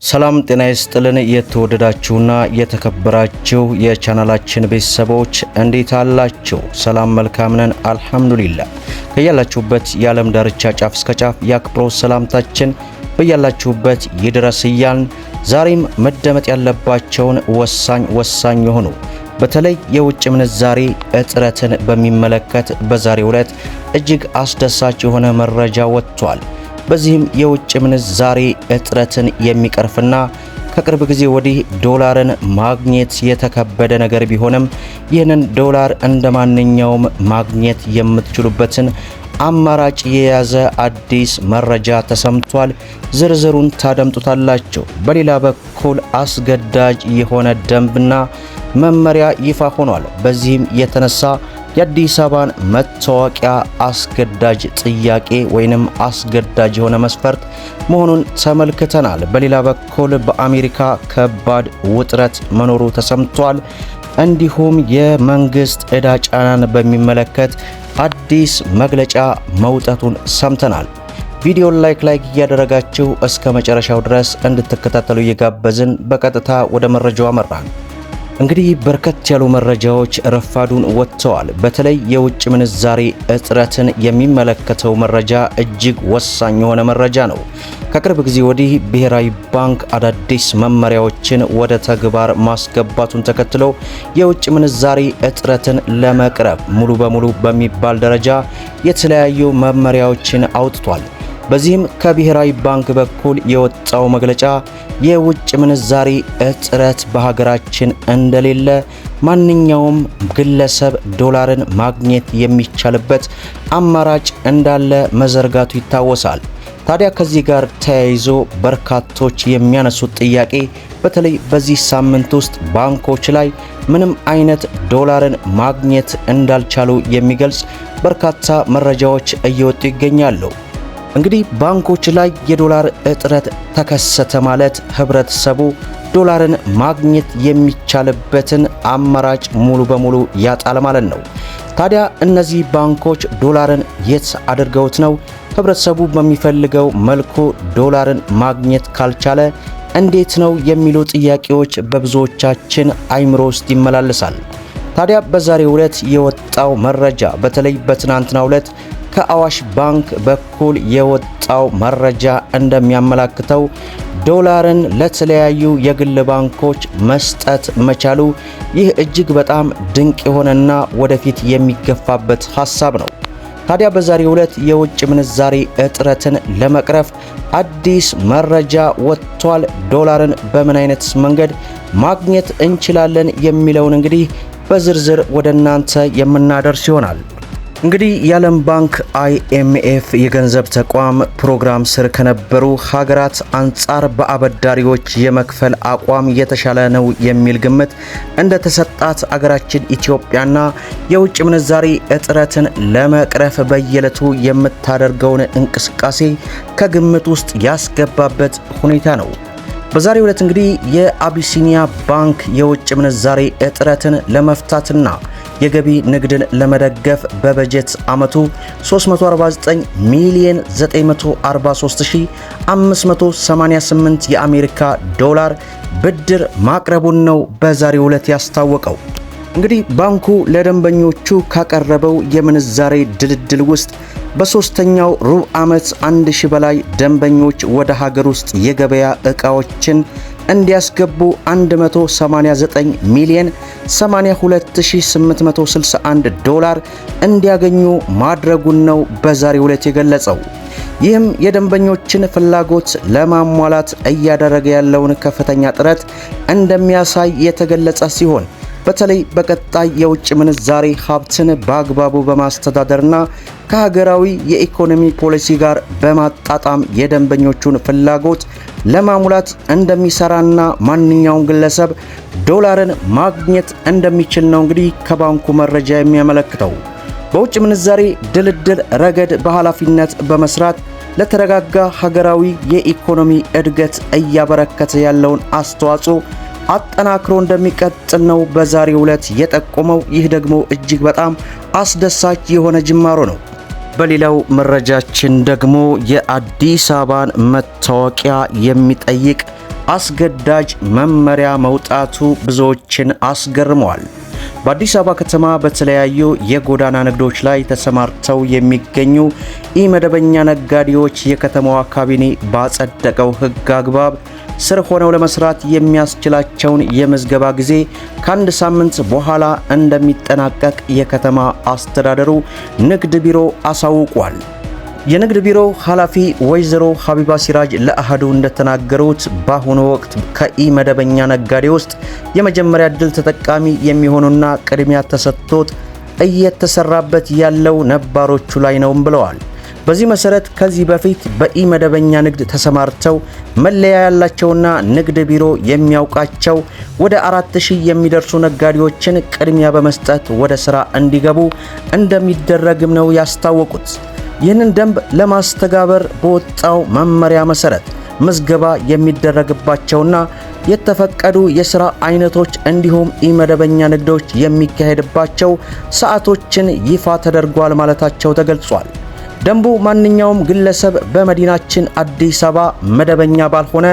ሰላም ጤና ይስጥልን የተወደዳችሁና የተከበራችሁ የቻናላችን ቤተሰቦች እንዴት አላችሁ? ሰላም መልካም ነን አልহামዱሊላህ። በያላችሁበት የዓለም ዳርቻ ጫፍ እስከ ጫፍ የአክብሮት ሰላምታችን በያላችሁበት ይድረስ እያልን ዛሬም መደመጥ ያለባቸውን ወሳኝ የሆኑ በተለይ የውጭ ምንዛሬ እጥረትን በሚመለከት በዛሬው ዕለት እጅግ አስደሳች የሆነ መረጃ ወጥቷል። በዚህም የውጭ ምንዛሬ እጥረትን የሚቀርፍና ከቅርብ ጊዜ ወዲህ ዶላርን ማግኘት የተከበደ ነገር ቢሆንም ይህንን ዶላር እንደማንኛውም ማግኘት የምትችሉበትን አማራጭ የያዘ አዲስ መረጃ ተሰምቷል። ዝርዝሩን ታደምጡታላችሁ። በሌላ በኩል አስገዳጅ የሆነ ደንብና መመሪያ ይፋ ሆኗል። በዚህም የተነሳ የአዲስ አበባን መታወቂያ አስገዳጅ ጥያቄ ወይንም አስገዳጅ የሆነ መስፈርት መሆኑን ተመልክተናል። በሌላ በኩል በአሜሪካ ከባድ ውጥረት መኖሩ ተሰምቷል። እንዲሁም የመንግስት ዕዳ ጫናን በሚመለከት አዲስ መግለጫ መውጣቱን ሰምተናል። ቪዲዮን ላይክ እያደረጋችሁ እስከ መጨረሻው ድረስ እንድትከታተሉ እየጋበዝን በቀጥታ ወደ መረጃው አመራን። እንግዲህ በርከት ያሉ መረጃዎች ረፋዱን ወጥተዋል። በተለይ የውጭ ምንዛሬ እጥረትን የሚመለከተው መረጃ እጅግ ወሳኝ የሆነ መረጃ ነው። ከቅርብ ጊዜ ወዲህ ብሔራዊ ባንክ አዳዲስ መመሪያዎችን ወደ ተግባር ማስገባቱን ተከትሎ የውጭ ምንዛሬ እጥረትን ለመቅረፍ ሙሉ በሙሉ በሚባል ደረጃ የተለያዩ መመሪያዎችን አውጥቷል። በዚህም ከብሔራዊ ባንክ በኩል የወጣው መግለጫ የውጭ ምንዛሬ እጥረት በሀገራችን እንደሌለ፣ ማንኛውም ግለሰብ ዶላርን ማግኘት የሚቻልበት አማራጭ እንዳለ መዘርጋቱ ይታወሳል። ታዲያ ከዚህ ጋር ተያይዞ በርካቶች የሚያነሱት ጥያቄ በተለይ በዚህ ሳምንት ውስጥ ባንኮች ላይ ምንም አይነት ዶላርን ማግኘት እንዳልቻሉ የሚገልጽ በርካታ መረጃዎች እየወጡ ይገኛሉ። እንግዲህ ባንኮች ላይ የዶላር እጥረት ተከሰተ ማለት ህብረተሰቡ ዶላርን ማግኘት የሚቻልበትን አማራጭ ሙሉ በሙሉ ያጣል ማለት ነው። ታዲያ እነዚህ ባንኮች ዶላርን የት አድርገውት ነው ህብረተሰቡ በሚፈልገው መልኩ ዶላርን ማግኘት ካልቻለ እንዴት ነው የሚሉ ጥያቄዎች በብዙዎቻችን አይምሮ ውስጥ ይመላለሳል። ታዲያ በዛሬው ዕለት የወጣው መረጃ በተለይ በትናንትናው ዕለት ከአዋሽ ባንክ በኩል የወጣው መረጃ እንደሚያመላክተው ዶላርን ለተለያዩ የግል ባንኮች መስጠት መቻሉ ይህ እጅግ በጣም ድንቅ የሆነና ወደፊት የሚገፋበት ሐሳብ ነው። ታዲያ በዛሬው ዕለት የውጭ ምንዛሬ እጥረትን ለመቅረፍ አዲስ መረጃ ወጥቷል። ዶላርን በምን አይነት መንገድ ማግኘት እንችላለን የሚለውን እንግዲህ በዝርዝር ወደ እናንተ የምናደርስ ይሆናል። እንግዲህ የዓለም ባንክ IMF የገንዘብ ተቋም ፕሮግራም ስር ከነበሩ ሀገራት አንጻር በአበዳሪዎች የመክፈል አቋም የተሻለ ነው የሚል ግምት እንደተሰጣት አገራችን ኢትዮጵያና የውጭ ምንዛሬ እጥረትን ለመቅረፍ በየዕለቱ የምታደርገውን እንቅስቃሴ ከግምት ውስጥ ያስገባበት ሁኔታ ነው። በዛሬው ዕለት እንግዲህ የአቢሲኒያ ባንክ የውጭ ምንዛሬ እጥረትን ለመፍታትና የገቢ ንግድን ለመደገፍ በበጀት ዓመቱ 349 ሚሊዮን 943588 የአሜሪካ ዶላር ብድር ማቅረቡን ነው በዛሬው ዕለት ያስታወቀው። እንግዲህ ባንኩ ለደንበኞቹ ካቀረበው የምንዛሬ ድልድል ውስጥ በሶስተኛው ሩብ ዓመት 1000 በላይ ደንበኞች ወደ ሀገር ውስጥ የገበያ ዕቃዎችን እንዲያስገቡ 189 ሚሊዮን 82861 ዶላር እንዲያገኙ ማድረጉን ነው በዛሬው ዕለት የገለጸው። ይህም የደንበኞችን ፍላጎት ለማሟላት እያደረገ ያለውን ከፍተኛ ጥረት እንደሚያሳይ የተገለጸ ሲሆን በተለይ በቀጣይ የውጭ ምንዛሬ ሀብትን በአግባቡ በማስተዳደርና ከሀገራዊ የኢኮኖሚ ፖሊሲ ጋር በማጣጣም የደንበኞቹን ፍላጎት ለማሙላት እንደሚሰራና ማንኛውም ግለሰብ ዶላርን ማግኘት እንደሚችል ነው እንግዲህ ከባንኩ መረጃ የሚያመለክተው። በውጭ ምንዛሬ ድልድል ረገድ በኃላፊነት በመስራት ለተረጋጋ ሀገራዊ የኢኮኖሚ እድገት እያበረከተ ያለውን አስተዋጽኦ አጠናክሮ እንደሚቀጥል ነው በዛሬው ዕለት የጠቆመው። ይህ ደግሞ እጅግ በጣም አስደሳች የሆነ ጅማሮ ነው። በሌላው መረጃችን ደግሞ የአዲስ አበባን መታወቂያ የሚጠይቅ አስገዳጅ መመሪያ መውጣቱ ብዙዎችን አስገርመዋል። በአዲስ አበባ ከተማ በተለያዩ የጎዳና ንግዶች ላይ ተሰማርተው የሚገኙ ኢመደበኛ ነጋዴዎች የከተማዋ ካቢኔ ባጸደቀው ሕግ አግባብ ስር ሆነው ለመስራት የሚያስችላቸውን የምዝገባ ጊዜ ከአንድ ሳምንት በኋላ እንደሚጠናቀቅ የከተማ አስተዳደሩ ንግድ ቢሮ አሳውቋል። የንግድ ቢሮ ኃላፊ ወይዘሮ ሀቢባ ሲራጅ ለአሃዱ እንደተናገሩት በአሁኑ ወቅት ከኢመደበኛ ነጋዴ ውስጥ የመጀመሪያ ዕድል ተጠቃሚ የሚሆኑና ቅድሚያ ተሰጥቶት እየተሰራበት ያለው ነባሮቹ ላይ ነው ብለዋል። በዚህ መሰረት ከዚህ በፊት በኢመደበኛ ንግድ ተሰማርተው መለያ ያላቸውና ንግድ ቢሮ የሚያውቃቸው ወደ 4000 የሚደርሱ ነጋዴዎችን ቅድሚያ በመስጠት ወደ ሥራ እንዲገቡ እንደሚደረግም ነው ያስታወቁት። ይህንን ደንብ ለማስተጋበር በወጣው መመሪያ መሰረት ምዝገባ የሚደረግባቸውና የተፈቀዱ የሥራ አይነቶች እንዲሁም ኢመደበኛ ንግዶች የሚካሄድባቸው ሰዓቶችን ይፋ ተደርጓል ማለታቸው ተገልጿል። ደንቡ ማንኛውም ግለሰብ በመዲናችን አዲስ አበባ መደበኛ ባልሆነ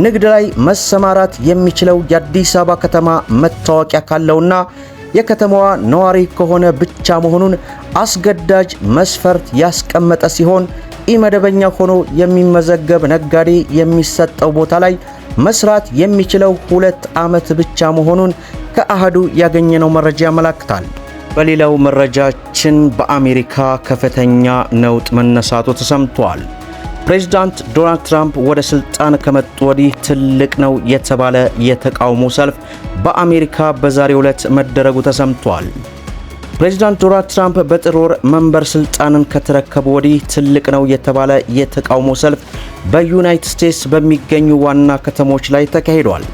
ንግድ ላይ መሰማራት የሚችለው የአዲስ አበባ ከተማ መታወቂያ ካለውና የከተማዋ ነዋሪ ከሆነ ብቻ መሆኑን አስገዳጅ መስፈርት ያስቀመጠ ሲሆን ኢመደበኛ ሆኖ የሚመዘገብ ነጋዴ የሚሰጠው ቦታ ላይ መስራት የሚችለው 2 ዓመት ብቻ መሆኑን ከአሃዱ ያገኘነው መረጃ ያመለክታል። በሌላው መረጃችን በአሜሪካ ከፍተኛ ነውጥ መነሳቱ ተሰምቷል። ፕሬዝዳንት ዶናልድ ትራምፕ ወደ ስልጣን ከመጡ ወዲህ ትልቅ ነው የተባለ የተቃውሞ ሰልፍ በአሜሪካ በዛሬው ዕለት መደረጉ ተሰምቷል። ፕሬዝዳንት ዶናልድ ትራምፕ በጥር ወር መንበር ስልጣንን ከተረከቡ ወዲህ ትልቅ ነው የተባለ የተቃውሞ ሰልፍ በዩናይትድ ስቴትስ በሚገኙ ዋና ከተሞች ላይ ተካሂዷል።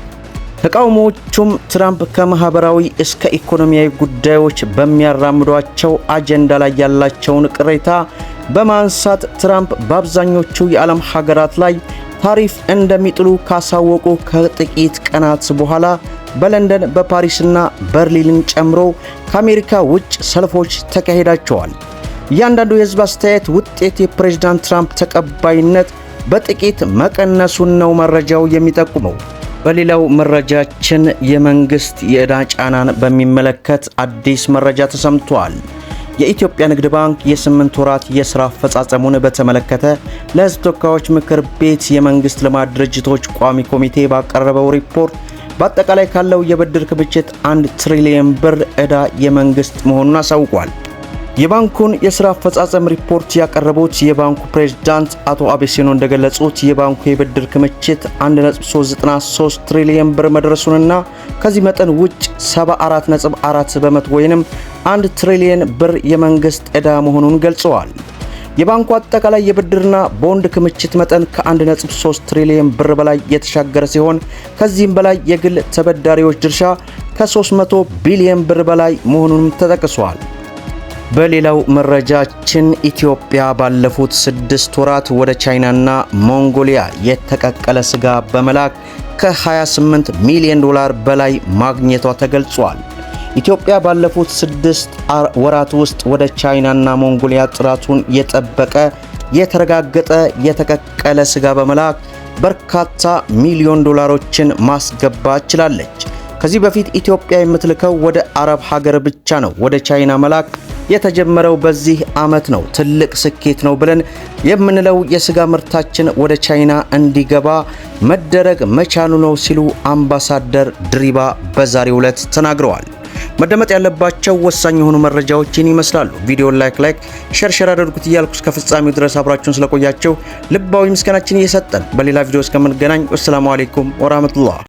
ተቃውሞዎቹም ትራምፕ ከማህበራዊ እስከ ኢኮኖሚያዊ ጉዳዮች በሚያራምዷቸው አጀንዳ ላይ ያላቸውን ቅሬታ በማንሳት ትራምፕ በአብዛኞቹ የዓለም ሀገራት ላይ ታሪፍ እንደሚጥሉ ካሳወቁ ከጥቂት ቀናት በኋላ በለንደን በፓሪስና በርሊንን ጨምሮ ከአሜሪካ ውጭ ሰልፎች ተካሂዳቸዋል። እያንዳንዱ የህዝብ አስተያየት ውጤት የፕሬዝዳንት ትራምፕ ተቀባይነት በጥቂት መቀነሱን ነው መረጃው የሚጠቁመው። በሌላው መረጃችን የመንግስት የዕዳ ጫናን በሚመለከት አዲስ መረጃ ተሰምቷል። የኢትዮጵያ ንግድ ባንክ የ8 ወራት የሥራ አፈጻጸሙን በተመለከተ ለሕዝብ ተወካዮች ምክር ቤት የመንግስት ልማት ድርጅቶች ቋሚ ኮሚቴ ባቀረበው ሪፖርት በአጠቃላይ ካለው የብድር ክምችት 1 ትሪሊየን ብር ዕዳ የመንግስት መሆኑን አሳውቋል። የባንኩን የሥራ አፈጻጸም ሪፖርት ያቀረቡት የባንኩ ፕሬዝዳንት አቶ አቤሲኖ እንደገለጹት የባንኩ የብድር ክምችት 1.393 ትሪሊየን ብር መድረሱንና ከዚህ መጠን ውጭ 74.4 በመቶ ወይንም 1 ትሪሊየን ብር የመንግስት ዕዳ መሆኑን ገልጸዋል። የባንኩ አጠቃላይ የብድርና ቦንድ ክምችት መጠን ከ1.3 ትሪሊየን ብር በላይ የተሻገረ ሲሆን ከዚህም በላይ የግል ተበዳሪዎች ድርሻ ከ300 ቢሊዮን ብር በላይ መሆኑንም ተጠቅሷል። በሌላው መረጃችን ኢትዮጵያ ባለፉት 6 ወራት ወደ ቻይናና ሞንጎሊያ የተቀቀለ ስጋ በመላክ ከ28 ሚሊዮን ዶላር በላይ ማግኘቷ ተገልጿል። ኢትዮጵያ ባለፉት 6 ወራት ውስጥ ወደ ቻይናና ሞንጎሊያ ጥራቱን የጠበቀ የተረጋገጠ የተቀቀለ ስጋ በመላክ በርካታ ሚሊዮን ዶላሮችን ማስገባት ችላለች። ከዚህ በፊት ኢትዮጵያ የምትልከው ወደ አረብ ሀገር ብቻ ነው። ወደ ቻይና መላክ የተጀመረው በዚህ ዓመት ነው። ትልቅ ስኬት ነው ብለን የምንለው የስጋ ምርታችን ወደ ቻይና እንዲገባ መደረግ መቻሉ ነው ሲሉ አምባሳደር ድሪባ በዛሬው ዕለት ተናግረዋል። መደመጥ ያለባቸው ወሳኝ የሆኑ መረጃዎችን ይመስላሉ። ቪዲዮን ላይክ ሼር አድርጉት እያልኩ እስከ ፍጻሜው ድረስ አብራችሁን ስለቆያችሁ ልባዊ ምስጋናችን እየሰጠን በሌላ ቪዲዮ እስከምንገናኝ ወሰላሙ አለይኩም ወራህመቱላህ